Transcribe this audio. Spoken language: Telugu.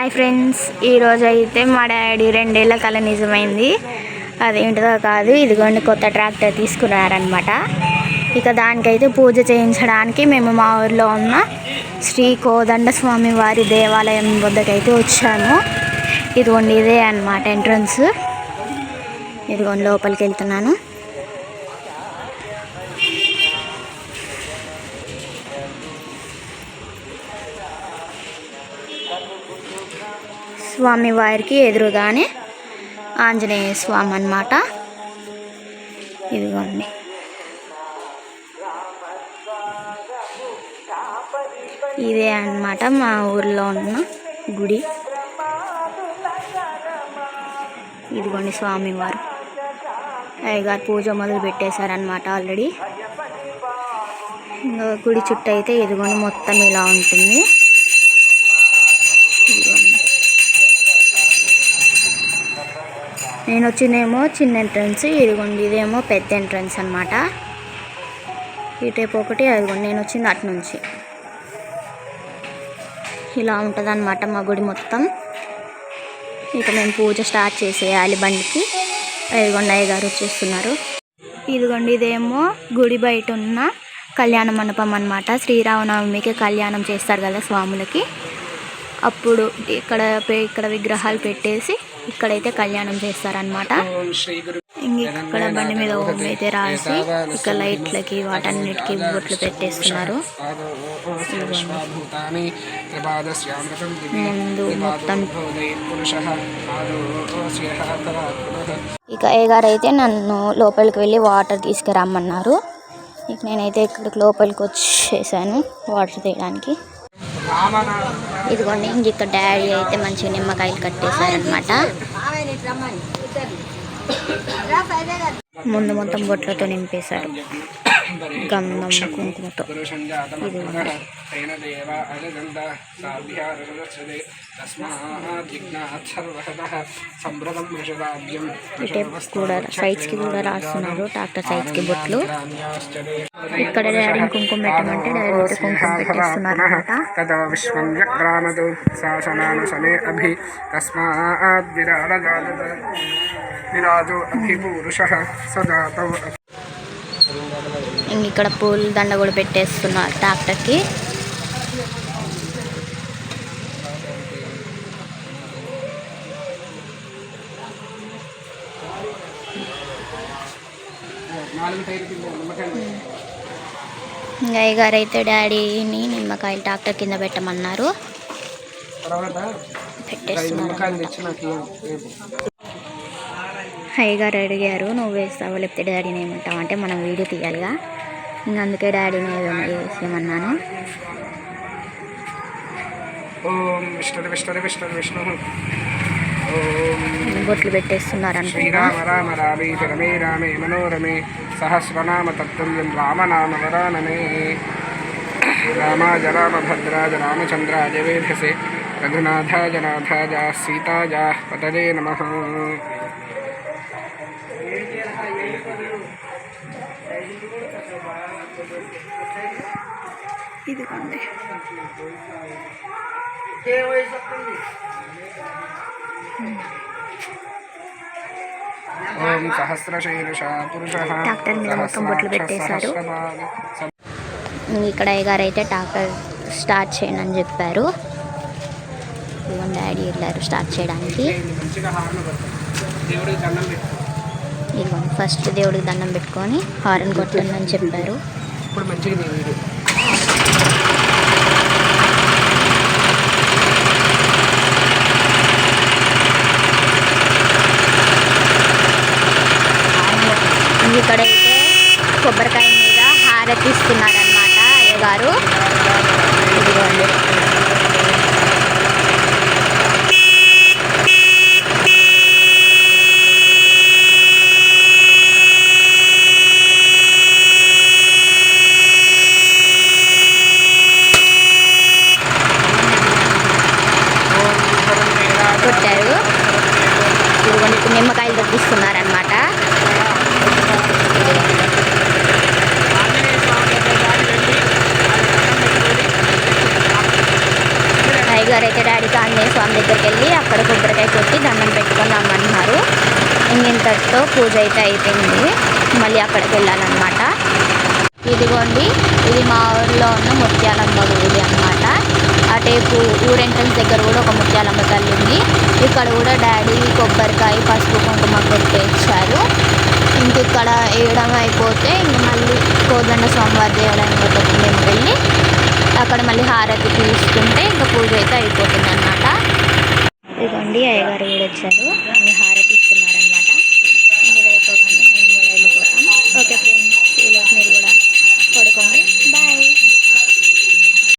హాయ్ ఫ్రెండ్స్, ఈరోజు అయితే మా డాడీ 2 ఏళ్ల కల నిజమైంది. అదేంటిదో కాదు, ఇదిగోండి కొత్త ట్రాక్టర్ తీసుకున్నారనమాట. ఇక దానికైతే పూజ చేయించడానికి మేము మా ఊరిలో ఉన్న శ్రీ కోదండ స్వామి వారి దేవాలయం వద్దకైతే వచ్చాము. ఇదిగోండి ఇదే అన్నమాట ఎంట్రన్స్. ఇదిగోండి లోపలికి వెళ్తున్నాను. స్వామి వారికి ఎదురుగానే ఆంజనేయ స్వామి అన్నమాట. ఇదిగోండి ఇదే అన్నమాట మా ఊర్లో ఉన్న గుడి. ఇదిగోండి స్వామివారు అయ్యగారు పూజ మొదలు పెట్టేశారనమాట ఆల్రెడీ. ఇంకా గుడి చుట్టూ అయితే ఇదిగోండి మొత్తం ఇలా ఉంటుంది. నేను వచ్చిందేమో చిన్న ఎంట్రన్స్, ఇదిగోండి ఇదేమో పెద్ద ఎంట్రన్స్ అనమాట. ఇటేపు ఒకటి, అదిగోండి నేను వచ్చింది అటు నుంచి. ఇలా ఉంటుంది అన్నమాట మా గుడి మొత్తం. ఇక మేము పూజ స్టార్ట్ చేసేయాలి బండికి. ఇదిగోండి అయ్యగారు వచ్చేస్తున్నారు. ఇదిగోండి ఇదేమో గుడి బయట ఉన్న కళ్యాణ మండపం అన్నమాట. శ్రీరామనవమికి కళ్యాణం చేస్తారు కదా స్వాములకి, అప్పుడు ఇక్కడ విగ్రహాలు పెట్టేసి ఇక్కడైతే కళ్యాణం చేస్తారనమాట. ఇక్కడ బండి మీద ఓం అయితే రాసి ఇక్కడ లైట్లకి వాటన్నిటికీ బొట్లు పెట్టేస్తున్నారు. ముందు మొత్తం ఇక అయ్యగారు అయితే నన్ను లోపలికి వెళ్ళి వాటర్ తీసుకురమ్మన్నారు. ఇక నేనైతే ఇక్కడికి లోపలికి వచ్చేసాను వాటర్ తీయడానికి. ఇదిగోండి ఇంక ఇక్కడ డాడీ అయితే మంచిగా నిమ్మకాయలు కట్టేశారనమాట. ముందు మొత్తం బొట్లతో నింపేశారు, గంధం కుంకుమతో. ఇటే కూడా సైడ్స్కి కూడా రాస్తున్నారు, ట్రాక్టర్ సైడ్స్కి బొట్లు. ఇక్కడ డాడీ కుంకుమ పెట్టమంటే డాడీ అయితే కుంకుమ పెట్టేస్తున్నారు అనమాట. ఇక్కడ పూల దండ కూడా పెట్టేస్తున్నారు ట్రాక్టర్కి. అయ్యగారు అయితే డాడీని నిమ్మకాయలు ట్రాక్టర్ కింద పెట్టమన్నారు, పెట్టేస్తున్నారు. అయ్యగారు అడిగారు నువ్వు వేస్తావు లేకపోతే డాడీని ఏమంటావు అంటే మనం వీడియో తీయాలిగా, ఇంకా అందుకే డాడీని ఏదైనా వేసేయమన్నాను. బొట్లు పెట్టేస్తున్నారు అనుకుంటా. రామ రామే రమే రామే మనోరమే సహస్రనామ తత్తుల్యం రామనామ వరాననే రామాయ రామభద్రాయ రామచంద్రాయ వేధసే రఘునాథాయ నాథాయ సీతాయ పతయే నమః. ఇదిగోండి ఓం సహస్రశీర్ష పురుషః. ట్రాక్టర్ మీద మొత్తం బొట్లు పెట్టేశారు. ఇక్కడ అయ్యగారు అయితే ట్రాక్టర్ స్టార్ట్ చేయండి అని చెప్పారు. ఇదిగోండి డాడీ వెళ్ళారు స్టార్ట్ చేయడానికి. ఇదిగోండి ఫస్ట్ దేవుడికి దండం పెట్టుకొని హారన్ కొట్టండి అని చెప్పారు. ఇప్పుడు మంచిగా ఇక్కడైతే కొబ్బరికాయ మీద హారతి ఇస్తున్నారనమాట అయ్యగారు. ఇదిగోండి కొట్టారు. ఇదిగోండి ఇప్పుడు నిమ్మకాయలు దొప్పిస్తున్నారనమాట. గారు అయితే డాడీకి ఆంజనేయ స్వామి దగ్గరికి వెళ్ళి అక్కడ కొబ్బరికాయ కొట్టి దండం పెట్టుకొని రమ్మంటున్నారు. ఇంతటితో పూజ అయితే అయిపోయింది. మళ్ళీ అక్కడికి వెళ్ళాలన్నమాట. ఇదిగోండి, ఇది మా ఊరిలో ఉన్న ముత్యాలమ్మ గుడి అన్నమాట. అటేపు ఊరు ఎంట్రన్స్ దగ్గర కూడా ఒక ముత్యాలమ్మ తల్లి ఉంది. ఇక్కడ కూడా డాడీ కొబ్బరికాయ పసుపు కుంకుమ కొట్టి ఇచ్చారు. ఇంక ఇక్కడ వేయడం అయిపోతే ఇంక మళ్ళీ కోదండ స్వామివారి దేవాలయంలోకి మేము వెళ్ళి అక్కడ మళ్ళీ హారతి తీసుకుంటే ఇంకా పూజ అయితే అయిపోతుంది అన్నమాట. ఇదిగోండి, అయ్యగారు కూడా వచ్చారు.